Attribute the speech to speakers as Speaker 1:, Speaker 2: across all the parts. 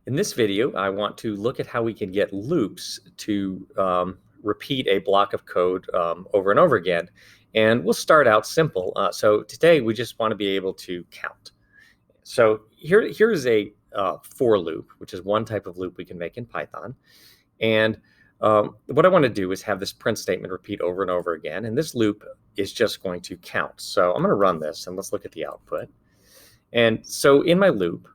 Speaker 1: In this video, I want to look at how we can get loops to repeat a block of code over and over again. And we'll start out simple. So today we just want to be able to count. So here's a for loop, which is one type of loop we can make in Python. And what I want to do is have this print statement repeat over and over again. And this loop is just going to count. So I'm going to run this and let's look at the output. And so in my loop,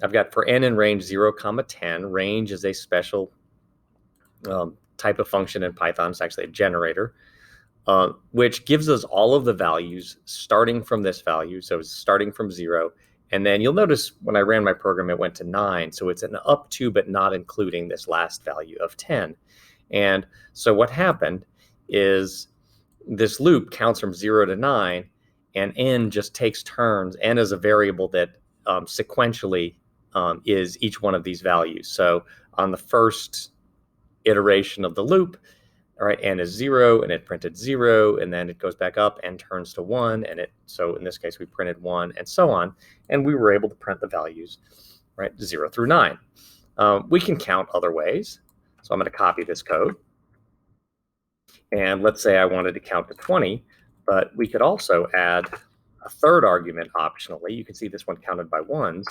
Speaker 1: I've got for n in range 0, 10. Range is a special type of function in Python. It's actually a generator, which gives us all of the values starting from this value. So it's starting from 0. And then you'll notice when I ran my program, it went to 9. So it's an up to, but not including this last value of 10. And so what happened is this loop counts from 0 to 9, and n just takes turns. N is a variable that sequentially is each one of these values. So on the first iteration of the loop, all right, n is 0, and it printed 0, and then it goes back up and turns to 1, and so in this case we printed 1, and so on, and we were able to print the values, right, 0 through 9. We can count other ways, so I'm going to copy this code, and let's say I wanted to count to 20, but we could also add a third argument optionally. You can see this one counted by 1s,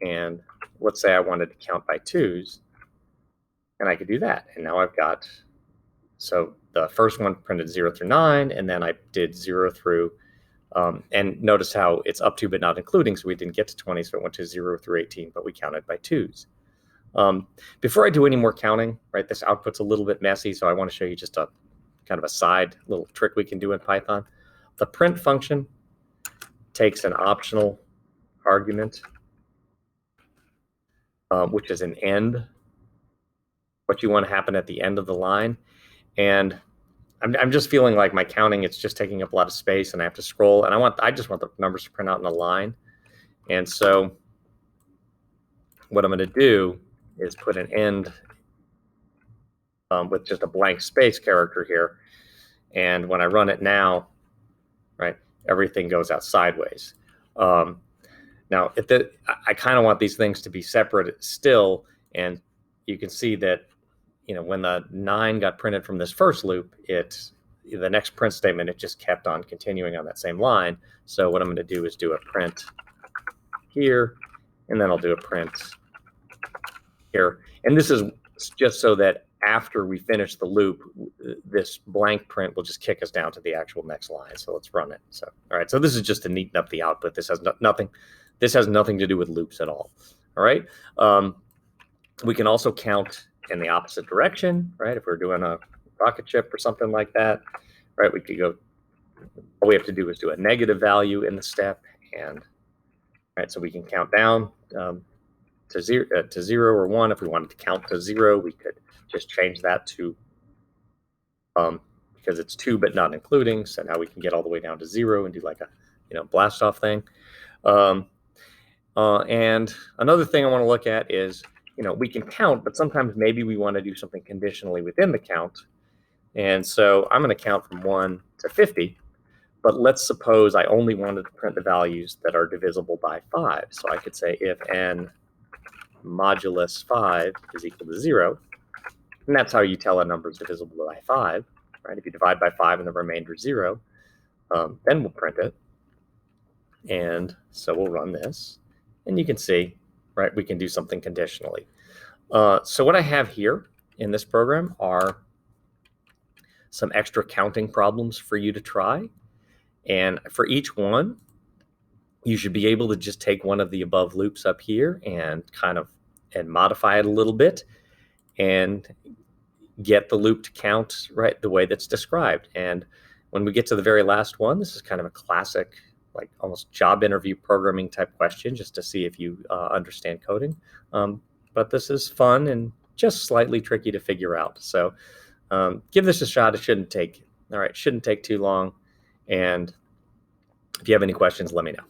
Speaker 1: and let's say I wanted to count by 2s, and I could do that, and now I've got, so the first one printed 0 through 9, and then I did 0 through, and notice how it's up to but not including, so we didn't get to 20, so it went to 0 through 18, but we counted by 2s. Before I do any more counting, right, this output's a little bit messy, so I want to show you just a kind of a side little trick we can do in Python. The print function takes an optional argument, which is an end, what you want to happen at the end of the line. And I'm just feeling like my counting, it's just taking up a lot of space, and I have to scroll, and I just want the numbers to print out in a line. And so what I'm going to do is put an end with just a blank space character here. And when I run it now, right, everything goes out sideways. Now, I kind of want these things to be separate still, and you can see that, you know, when the 9 got printed from this first loop, the next print statement, it just kept on continuing on that same line. So what I'm going to do is do a print here, and then I'll do a print here. And this is just so that after we finish the loop, this blank print will just kick us down to the actual next line. So let's run it. So, all right. So this is just to neaten up the output. This has nothing to do with loops at all. All right. We can also count in the opposite direction, right? If we're doing a rocket ship or something like that, right? We could go, all we have to do is do a negative value in the step, and right, so we can count down to 0 or 1. If we wanted to count to 0, we could just change that to, because it's 2 but not including, so now we can get all the way down to 0 and do like a, you know, blast off thing. And another thing I want to look at is, you know, we can count, but sometimes maybe we want to do something conditionally within the count. And so I'm going to count from 1 to 50, but let's suppose I only wanted to print the values that are divisible by 5. So I could say if n modulus 5 is equal to 0, and that's how you tell a number is divisible by 5, right? If you divide by 5 and the remainder is 0, then we'll print it. And so we'll run this, and you can see, right, we can do something conditionally. So what I have here in this program are some extra counting problems for you to try. And for each one, you should be able to just take one of the above loops up here and modify it a little bit and get the loop to count right the way that's described. And when we get to the very last one, this is kind of a classic, like almost job interview programming type question, just to see if you understand coding. But this is fun and just slightly tricky to figure out. So give this a shot. It shouldn't take too long. And if you have any questions, let me know.